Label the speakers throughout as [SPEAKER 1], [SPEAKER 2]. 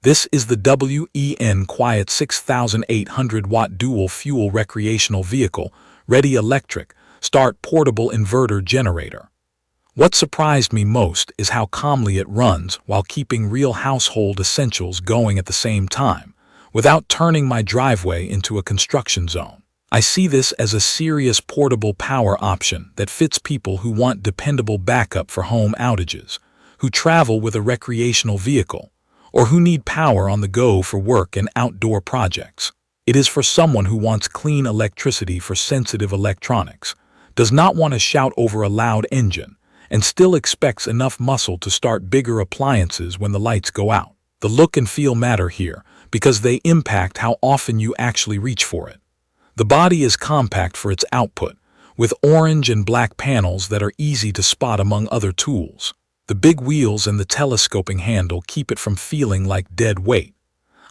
[SPEAKER 1] This is the WEN Quiet 6800W dual-fuel recreational vehicle, ready electric, start portable inverter generator. What surprised me most is how calmly it runs while keeping real household essentials going at the same time, without turning my driveway into a construction zone. I see this as a serious portable power option that fits people who want dependable backup for home outages, who travel with a recreational vehicle, or who need power on the go for work and outdoor projects. It is for someone who wants clean electricity for sensitive electronics, does not want to shout over a loud engine, and still expects enough muscle to start bigger appliances when the lights go out. The look and feel matter here because they impact how often you actually reach for it. The body is compact for its output, with orange and black panels that are easy to spot among other tools. The big wheels and the telescoping handle keep it from feeling like dead weight.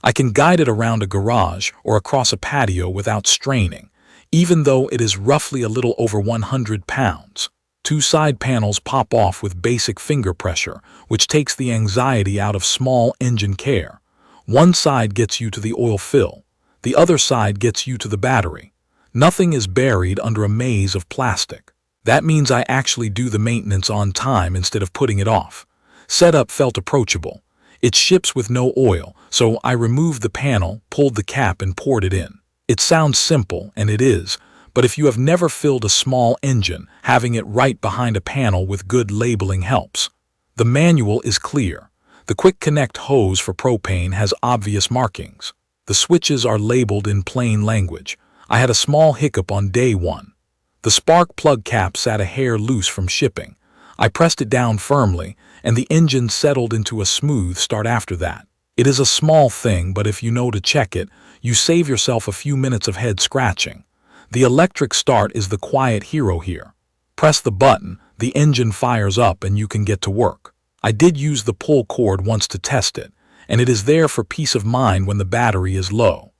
[SPEAKER 1] I can guide it around a garage or across a patio without straining, even though it is roughly a little over 100 pounds. Two side panels pop off with basic finger pressure, which takes the anxiety out of small engine care. One side gets you to the oil fill. The other side gets you to the battery. Nothing is buried under a maze of plastic. That means I actually do the maintenance on time instead of putting it off. Setup felt approachable. It ships with no oil, so I removed the panel, pulled the cap, and poured it in. It sounds simple, and it is, but if you have never filled a small engine, having it right behind a panel with good labeling helps. The manual is clear. The quick connect hose for propane has obvious markings. The switches are labeled in plain language. I had a small hiccup on day one. The spark plug cap sat a hair loose from shipping. I pressed it down firmly, and the engine settled into a smooth start after that. It is a small thing, but if you know to check it, you save yourself a few minutes of head scratching. The electric start is the quiet hero here. Press the button, the engine fires up, and you can get to work. I did use the pull cord once to test it, and it is there for peace of mind when the battery is low.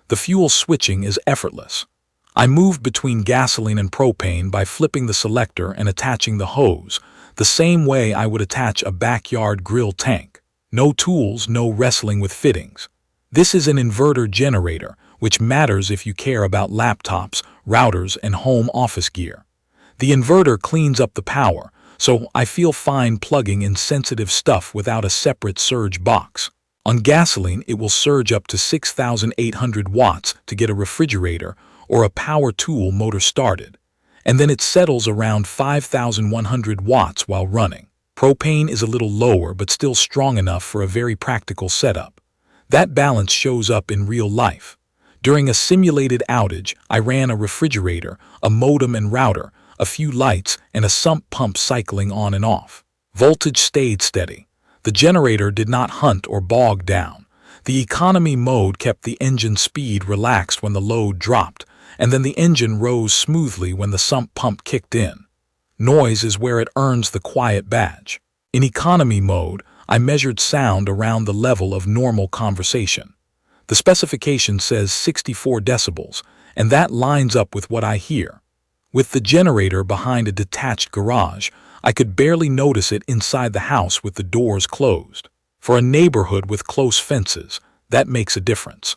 [SPEAKER 1] The fuel switching is effortless. I moved between gasoline and propane by flipping the selector and attaching the hose, the same way I would attach a backyard grill tank. No tools, no wrestling with fittings. This is an inverter generator, which matters if you care about laptops, routers, and home office gear. The inverter cleans up the power, so I feel fine plugging in sensitive stuff without a separate surge box. On gasoline, it will surge up to 6,800 watts to get a refrigerator or a power tool motor started, and then it settles around 5,100 watts while running. Propane is a little lower but still strong enough for a very practical setup. That balance shows up in real life. During a simulated outage, I ran a refrigerator, a modem and router, a few lights, and a sump pump cycling on and off. Voltage stayed steady. The generator did not hunt or bog down. The economy mode kept the engine speed relaxed when the load dropped, and then the engine rose smoothly when the sump pump kicked in. Noise is where it earns the quiet badge. In economy mode, I measured sound around the level of normal conversation. The specification says 64 decibels, and that lines up with what I hear. With the generator behind a detached garage, I could barely notice it inside the house with the doors closed. For a neighborhood with close fences, that makes a difference.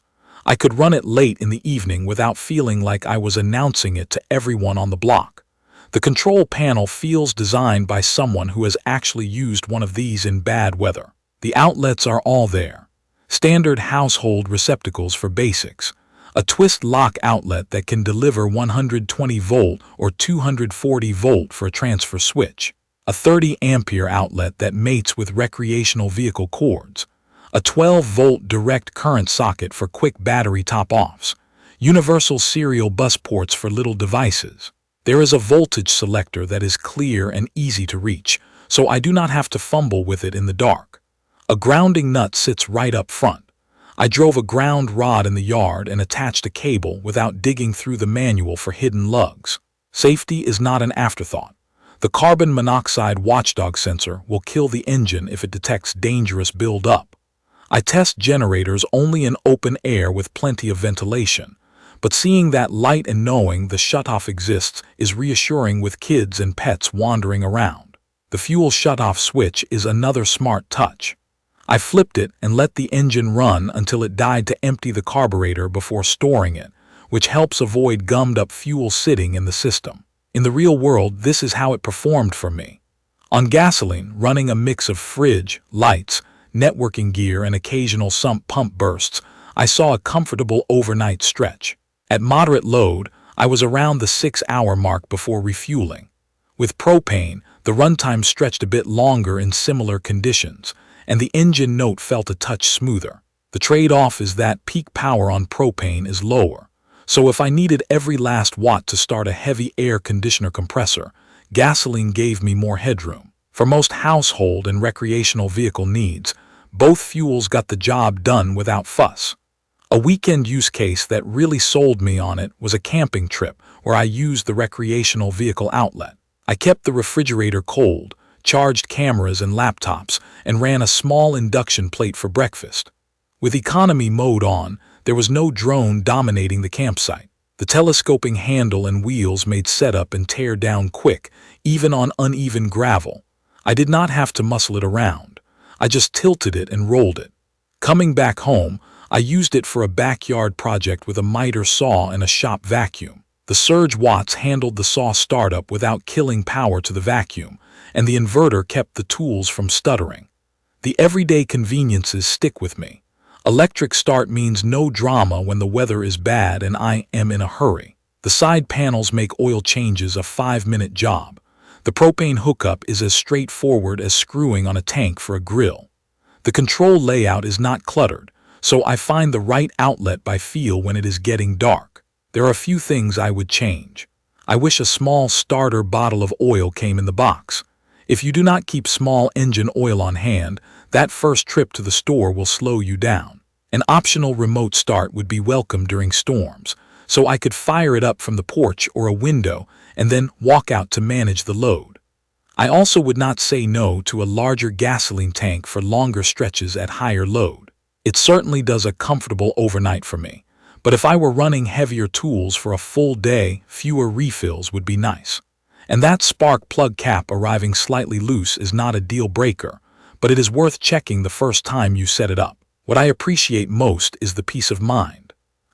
[SPEAKER 1] I could run it late in the evening without feeling like I was announcing it to everyone on the block. The control panel feels designed by someone who has actually used one of these in bad weather. The outlets are all there. Standard household receptacles for basics. A twist lock outlet that can deliver 120 volt or 240 volt for a transfer switch. A 30 ampere outlet that mates with recreational vehicle cords. A 12-volt direct current socket for quick battery top-offs. Universal serial bus ports for little devices. There is a voltage selector that is clear and easy to reach, so I do not have to fumble with it in the dark. A grounding nut sits right up front. I drove a ground rod in the yard and attached a cable without digging through the manual for hidden lugs. Safety is not an afterthought. The carbon monoxide Watchdog sensor will kill the engine if it detects dangerous buildup. I test generators only in open air with plenty of ventilation, but seeing that light and knowing the shutoff exists is reassuring with kids and pets wandering around. The fuel shutoff switch is another smart touch. I flipped it and let the engine run until it died to empty the carburetor before storing it, which helps avoid gummed-up fuel sitting in the system. In the real world, this is how it performed for me. On gasoline, running a mix of fridge, lights, networking gear, and occasional sump pump bursts, I saw a comfortable overnight stretch. At moderate load, I was around the 6-hour mark before refueling. With propane, the runtime stretched a bit longer in similar conditions, and the engine note felt a touch smoother. The trade-off is that peak power on propane is lower, so if I needed every last watt to start a heavy air conditioner compressor, gasoline gave me more headroom. For most household and recreational vehicle needs, both fuels got the job done without fuss. A weekend use case that really sold me on it was a camping trip where I used the recreational vehicle outlet. I kept the refrigerator cold, charged cameras and laptops, and ran a small induction plate for breakfast. With economy mode on, there was no drone dominating the campsite. The telescoping handle and wheels made setup and tear down quick, even on uneven gravel. I did not have to muscle it around. I just tilted it and rolled it. Coming back home, I used it for a backyard project with a miter saw and a shop vacuum. The surge watts handled the saw startup without killing power to the vacuum, and the inverter kept the tools from stuttering. The everyday conveniences stick with me. Electric start means no drama when the weather is bad and I am in a hurry. The side panels make oil changes a 5-minute job. The propane hookup is as straightforward as screwing on a tank for a grill. The control layout is not cluttered, so I find the right outlet by feel when it is getting dark. There are a few things I would change. I wish a small starter bottle of oil came in the box. If you do not keep small engine oil on hand, that first trip to the store will slow you down. An optional remote start would be welcome during storms, so I could fire it up from the porch or a window and then walk out to manage the load. I also would not say no to a larger gasoline tank for longer stretches at higher load. It certainly does a comfortable overnight for me, but if I were running heavier tools for a full day, fewer refills would be nice. And that spark plug cap arriving slightly loose is not a deal breaker, but it is worth checking the first time you set it up. What I appreciate most is the peace of mind.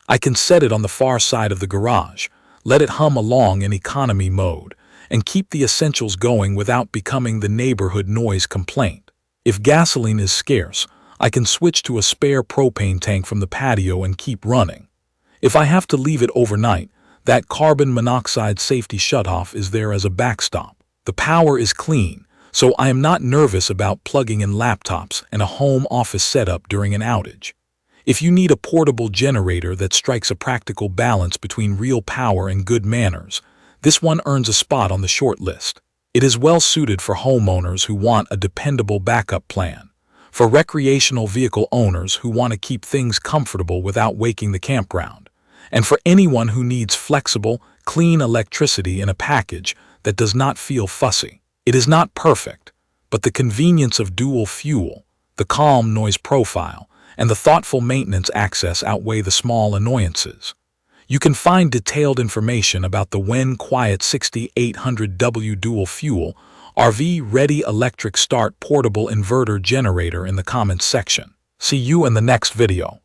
[SPEAKER 1] I can set it on the far side of the garage, let it hum along in economy mode, and keep the essentials going without becoming the neighborhood noise complaint. If gasoline is scarce, I can switch to a spare propane tank from the patio and keep running. If I have to leave it overnight, that carbon monoxide safety shutoff is there as a backstop. The power is clean, so I am not nervous about plugging in laptops and a home office setup during an outage. If you need a portable generator that strikes a practical balance between real power and good manners, this one earns a spot on the short list. It is well suited for homeowners who want a dependable backup plan, for recreational vehicle owners who want to keep things comfortable without waking the campground, and for anyone who needs flexible, clean electricity in a package that does not feel fussy. It is not perfect, but the convenience of dual fuel, the calm noise profile, and the thoughtful maintenance access outweigh the small annoyances. You can find detailed information about the WEN DF680iX dual fuel RV-ready electric start portable inverter generator in the comments section. See you in the next video.